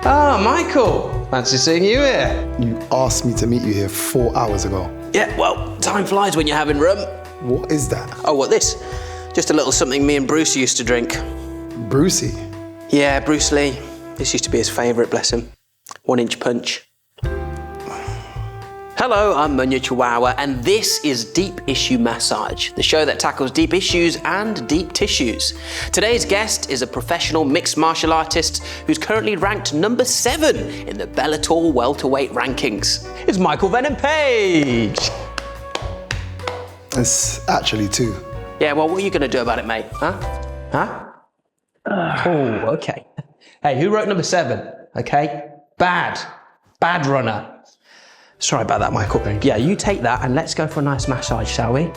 Ah, Michael. Fancy seeing you here. You asked me to meet you here 4 hours ago. Yeah, well, time flies when you're having rum. What is that? Oh, what, this? Just a little something me and Bruce used to drink. Brucey? Yeah, Bruce Lee. This used to be his favourite, bless him. 1 inch punch. Hello, I'm Munya Chawawa, and this is Deep Issue Massage, the show that tackles deep issues and deep tissues. Today's guest is a professional mixed martial artist who's currently ranked number 7 in the Bellator welterweight rankings. It's Michael Venom Page. It's actually 2. Yeah, well, what are you going to do about it, mate? Huh? Oh, okay. Hey, who wrote number 7? Okay? Bad runner. Sorry about that, Michael. Yeah, you take that and let's go for a nice massage, shall we?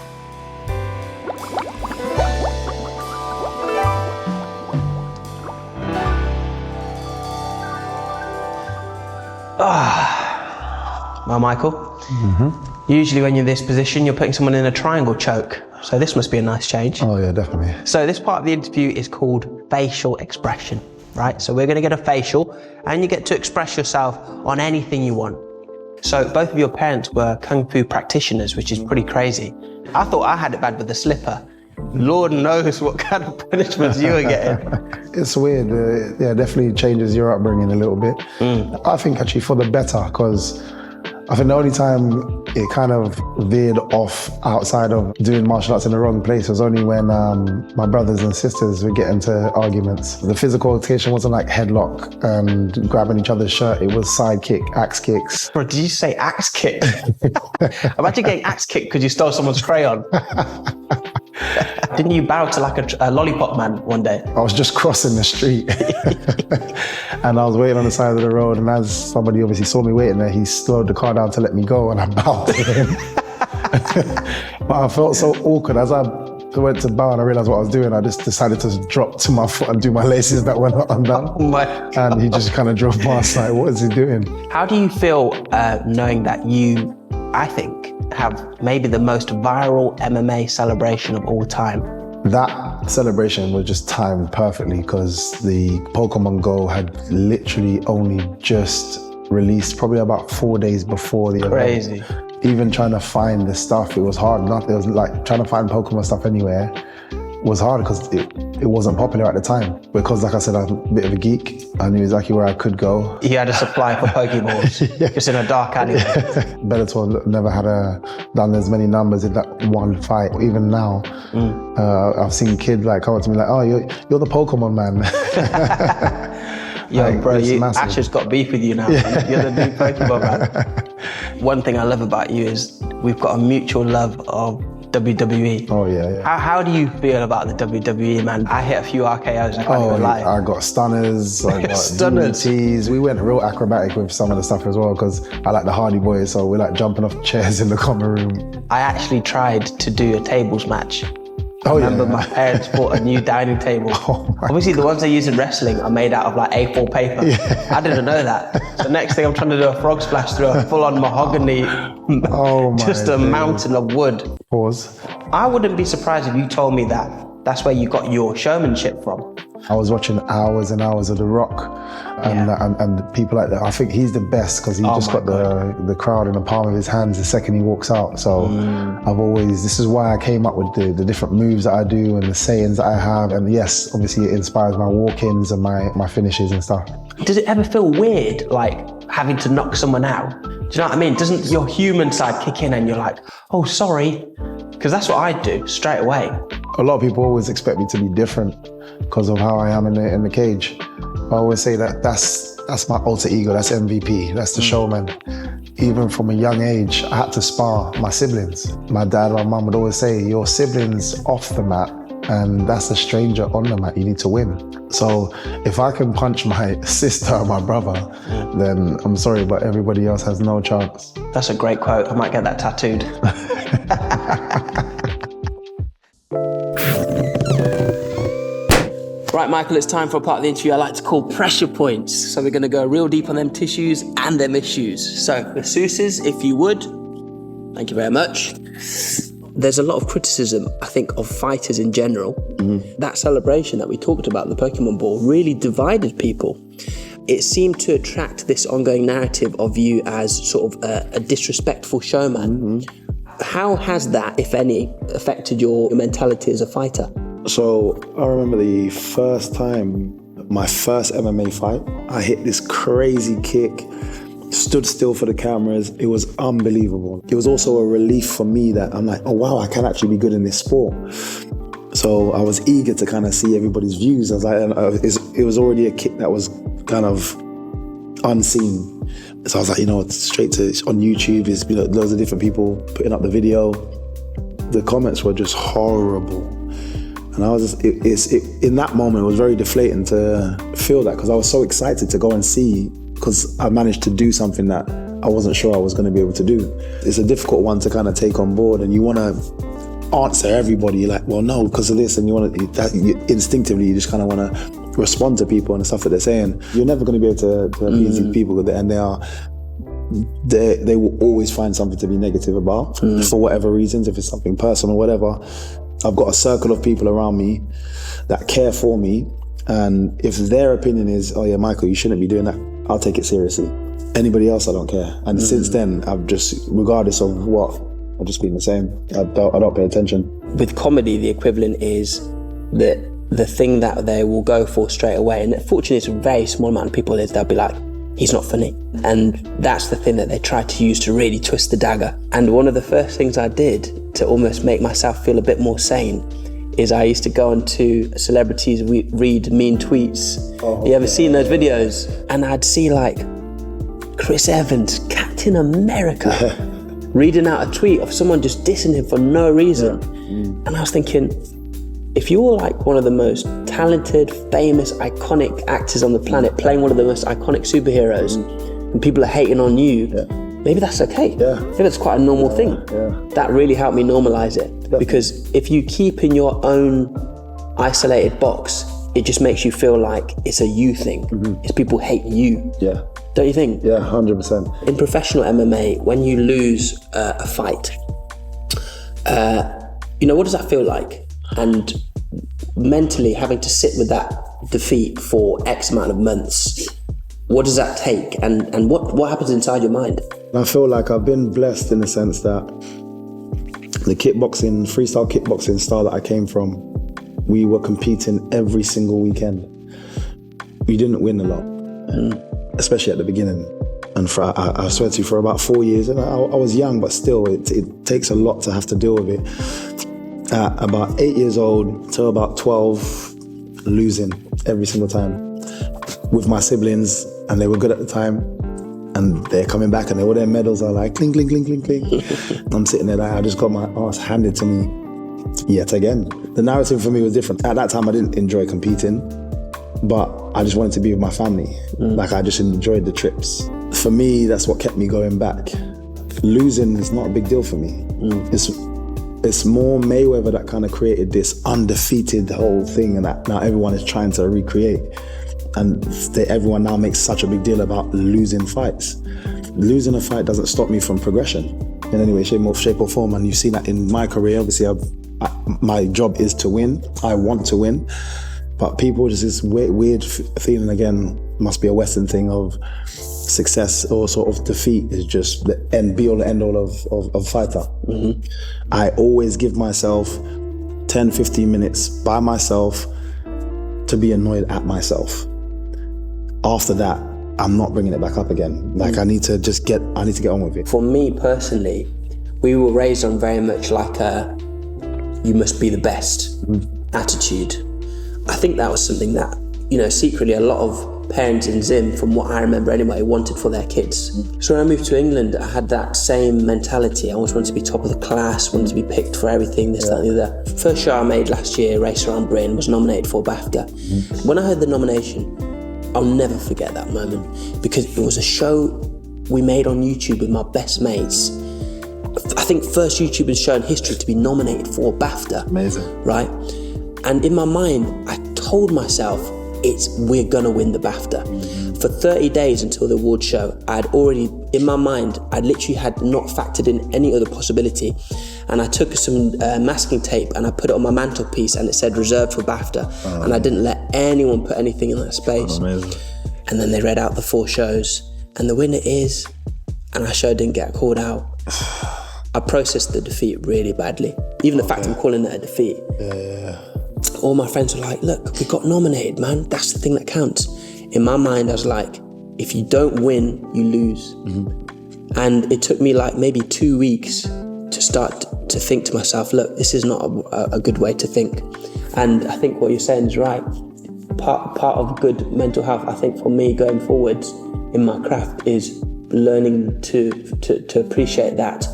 Well, Michael, usually when you're in this position, you're putting someone in a triangle choke. So this must be a nice change. Oh yeah, definitely. So this part of the interview is called facial expression, right? So we're gonna get a facial and you get to express yourself on anything you want. So both of your parents were Kung Fu practitioners, which is pretty crazy. I thought I had it bad with the slipper. Lord knows what kind of punishments you were getting. It's weird. Yeah, definitely changes your upbringing a little bit. I think actually for the better, because I think the only time it kind of veered off outside of doing martial arts in the wrong place was only when my brothers and sisters would get into arguments. The physical altercation wasn't like headlock and grabbing each other's shirt. It was side kick, axe kicks. Bro, did you say axe kick? Imagine getting axe kicked because you stole someone's crayon. Didn't you bow to like a lollipop man one day? I was just crossing the street and I was waiting on the side of the road, and as somebody obviously saw me waiting there, he slowed the car down to let me go and I bowed to him. But I felt so awkward. As I went to bow and I realised what I was doing, I just decided to drop to my foot and do my laces that were not undone. Oh my God. And he just kind of drove past like, what is he doing? How do you feel knowing that you, I think, have maybe the most viral MMA celebration of all time? That celebration was just timed perfectly because the Pokemon Go had literally only just released probably about 4 days before the Crazy. event. Even trying to find the stuff, it was hard. It was like trying to find Pokemon stuff anywhere was hard because it wasn't popular at the time. Because like I said, I'm a bit of a geek. I knew exactly where I could go. You had a supply for Pokeballs, just in a dark alleyway. Bellator never had done as many numbers in that one fight. Even now, I've seen kids like come up to me like, oh, you're the Pokemon man. Yo, like, bro, massive. Ash has got beef with you now. Yeah. You're the new Pokemon man. One thing I love about you is we've got a mutual love of WWE. Oh yeah. How do you feel about the WWE, man? I hit a few RKOs, I can't even lie. I got stunners, I got Stunners. DDTs. We went real acrobatic with some of the stuff as well because I like the Hardy Boys, so we're like jumping off chairs in the common room. I actually tried to do a tables match. I remember my parents bought a new dining table. Obviously the ones they use in wrestling are made out of like A4 paper. Yeah. I didn't know that. So next thing I'm trying to do a frog splash through a full-on mahogany, just a mountain of wood. Pause. I wouldn't be surprised if you told me that that's where you got your showmanship from. I was watching hours and hours of The Rock and people like that. I think he's the best because he just got the crowd in the palm of his hands the second he walks out. So this is why I came up with the different moves that I do and the sayings that I have. And yes, obviously it inspires my walk-ins and my finishes and stuff. Does it ever feel weird, like having to knock someone out? Do you know what I mean? Doesn't your human side kick in and you're like, oh, sorry? Because that's what I do straight away. A lot of people always expect me to be different because of how I am in the cage. I always say that's my alter ego, that's MVP, that's the showman. Even from a young age, I had to spar my siblings. My dad and my mum would always say, your siblings off the mat and that's a stranger on the mat, you need to win. So if I can punch my sister or my brother, then I'm sorry, but everybody else has no chance. That's a great quote, I might get that tattooed. Right, Michael, it's time for a part of the interview I like to call pressure points. So we're going to go real deep on them tissues and them issues. So, masseuses, if you would. Thank you very much. There's a lot of criticism, I think, of fighters in general. That celebration that we talked about, the Pokemon Ball, really divided people. it seemed to attract this ongoing narrative of you as sort of a disrespectful showman. How has that, if any, affected your mentality as a fighter? So I remember the first time, my first MMA fight, I hit this crazy kick, stood still for the cameras. It was unbelievable. It was also a relief for me that I'm like, oh wow, I can actually be good in this sport. So I was eager to kind of see everybody's views. I was like, it was already a kick that was kind of unseen. So I was like, it's on YouTube. There's loads of different people putting up the video. The comments were just horrible. And I was in that moment, it was very deflating to feel that, because I was so excited to go and see, because I managed to do something that I wasn't sure I was going to be able to do. It's a difficult one to kind of take on board, and you want to answer everybody. You're like, well, no, because of this, and instinctively you just kind of want to respond to people and the stuff that they're saying. You're never going to be able to appease these people, and they will always find something to be negative about for whatever reasons, if it's something personal or whatever. I've got a circle of people around me that care for me, and if their opinion is, oh yeah, Michael, you shouldn't be doing that, I'll take it seriously. Anybody else, I don't care. And since then, I've just, regardless of what, I've just been the same. I don't pay attention. With comedy, the equivalent is the thing that they will go for straight away, and fortunately it's a very small amount of people, is they'll be like, he's not funny. And that's the thing that they try to use to really twist the dagger. And one of the first things I did to almost make myself feel a bit more sane is I used to go onto celebrities, read mean tweets. You ever seen those videos? And I'd see like Chris Evans, Captain America, reading out a tweet of someone just dissing him for no reason. And I was thinking, if you're like one of the most talented, famous, iconic actors on the planet, playing one of the most iconic superheroes, and people are hating on you, maybe that's okay. I think that's quite a normal thing. That really helped me normalize it. Because if you keep in your own isolated box, it just makes you feel like it's a you thing. It's people hate you. Don't you think? 100%. In professional MMA, when you lose a fight, what does that feel like? And mentally having to sit with that defeat for X amount of months, what does that take? And what happens inside your mind? I feel like I've been blessed in the sense that the freestyle kickboxing style that I came from, we were competing every single weekend. We didn't win a lot, especially at the beginning. And I swear to you, for about 4 years, and I was young, but still, it takes a lot to have to deal with it. At about 8 years old to about 12, losing every single time with my siblings, and they were good at the time, and they're coming back and all their medals are like clink, clink, clink, clink, clink. I'm sitting there like, I just got my ass handed to me yet again. The narrative for me was different. At that time, I didn't enjoy competing, but I just wanted to be with my family. Like, I just enjoyed the trips. For me, that's what kept me going back. Losing is not a big deal for me. It's more Mayweather that kind of created this undefeated whole thing, and that now everyone is trying to recreate. And everyone now makes such a big deal about losing fights. Losing a fight doesn't stop me from progression in any way, shape or form. And you've seen that in my career. Obviously, my job is to win. I want to win. But people, just this weird feeling, again, must be a Western thing, of success or sort of defeat is just the be-all and end-all of fighter. I always give myself 10-15 minutes by myself to be annoyed at myself. After that, I'm not bringing it back up again. Like, I need to get on with it. For me personally, we were raised on very much like a you must be the best attitude. I think that was something that, secretly a lot of parents in Zim, from what I remember anyway, wanted for their kids. So when I moved to England, I had that same mentality. I always wanted to be top of the class, wanted to be picked for everything, this, that, and the other. First show I made last year, Race Around Britain, was nominated for BAFTA. When I heard the nomination, I'll never forget that moment, because it was a show we made on YouTube with my best mates. I think first YouTuber show in history to be nominated for BAFTA. Amazing. Right? And in my mind, I told myself, we're gonna win the BAFTA. For 30 days until the award show, I'd already, in my mind, I literally had not factored in any other possibility. And I took some masking tape and I put it on my mantelpiece, and it said reserved for BAFTA. And I didn't let anyone put anything in that space. Amazing. and then they read out the 4 shows, and the winner is, and our show didn't get called out. I processed the defeat really badly. Even the fact I'm calling it a defeat. All my friends were like, look, we got nominated, man. That's the thing that counts. In my mind, I was like, if you don't win, you lose. And it took me like maybe 2 weeks to start to think to myself, look, this is not a good way to think. And I think what you're saying is right. Part of good mental health, I think for me going forwards in my craft, is learning to appreciate that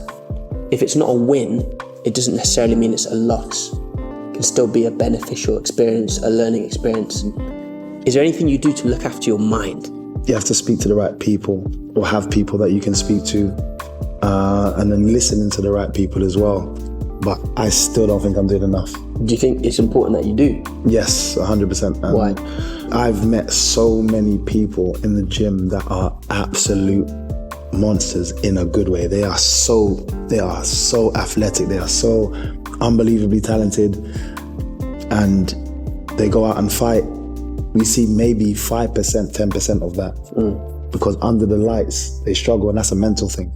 if it's not a win, it doesn't necessarily mean it's a loss. It can still be a beneficial experience, a learning experience. Is there anything you do to look after your mind? You have to speak to the right people, or have people that you can speak to, and then listening to the right people as well. But I still don't think I'm doing enough. Do you think it's important that you do? Yes, 100%. Why? I've met so many people in the gym that are absolute monsters in a good way. They are so athletic. They are so unbelievably talented, and they go out and fight. We see maybe 5%, 10% of that. Because under the lights, they struggle, and that's a mental thing.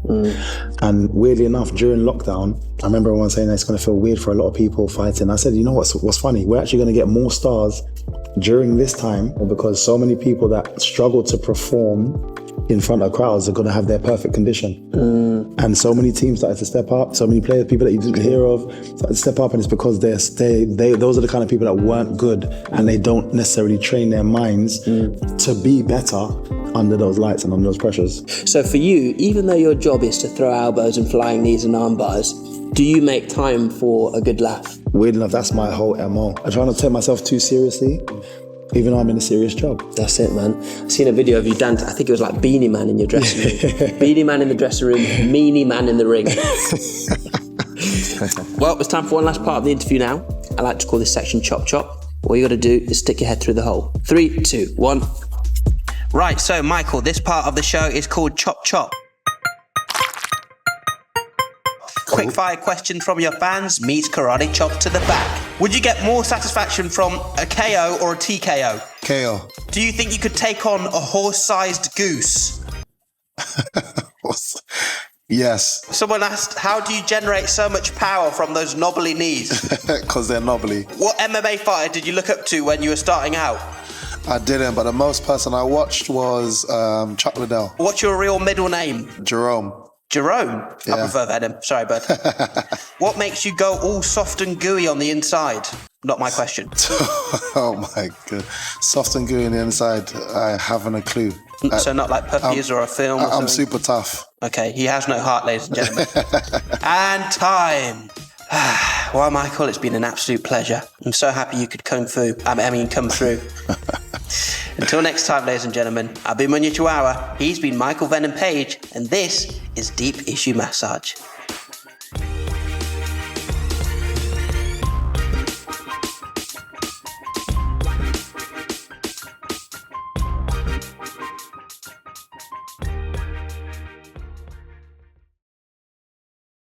And weirdly enough, during lockdown, I remember everyone saying that it's going to feel weird for a lot of people fighting. I said, you know what's funny? We're actually going to get more stars during this time, because so many people that struggle to perform in front of crowds are going to have their perfect condition. And so many teams started to step up, so many players, people that you didn't hear of, started to step up, and it's because those are the kind of people that weren't good, and they don't necessarily train their minds to be better under those lights and under those pressures. So for you, even though your job is to throw elbows and flying knees and arm bars, do you make time for a good laugh? Weird enough, that's my whole MO. I try not to take myself too seriously, even though I'm in a serious job. That's it, man. I've seen a video of you dance. I think it was like Beanie Man in your dressing room. Beanie Man in the dressing room, Meanie Man in the ring. Well, it's time for one last part of the interview now. I like to call this section Chop Chop. All you got to do is stick your head through the hole. 3, 2, 1. Right, so Michael, this part of the show is called Chop Chop. Quick fire question from your fans meets karate chop to the back. Would you get more satisfaction from a KO or a TKO? KO. Do you think you could take on a horse-sized goose? Yes. Someone asked, how do you generate so much power from those knobbly knees? Because they're knobbly. What MMA fighter did you look up to when you were starting out? I didn't, but the most person I watched was Chuck Liddell. What's your real middle name? Jerome. Jerome? Yeah. I prefer Venom. Sorry, bud. What makes you go all soft and gooey on the inside? Not my question. Oh my God. Soft and gooey on the inside, I haven't a clue. So not like puppies or a film? I'm super tough. Okay, he has no heart, ladies and gentlemen. And time. Well, Michael, it's been an absolute pleasure. I'm so happy you could come through. Until next time, ladies and gentlemen, I've been Munya Chawawa, he's been Michael Venom Page, and this is Deep Issue Massage.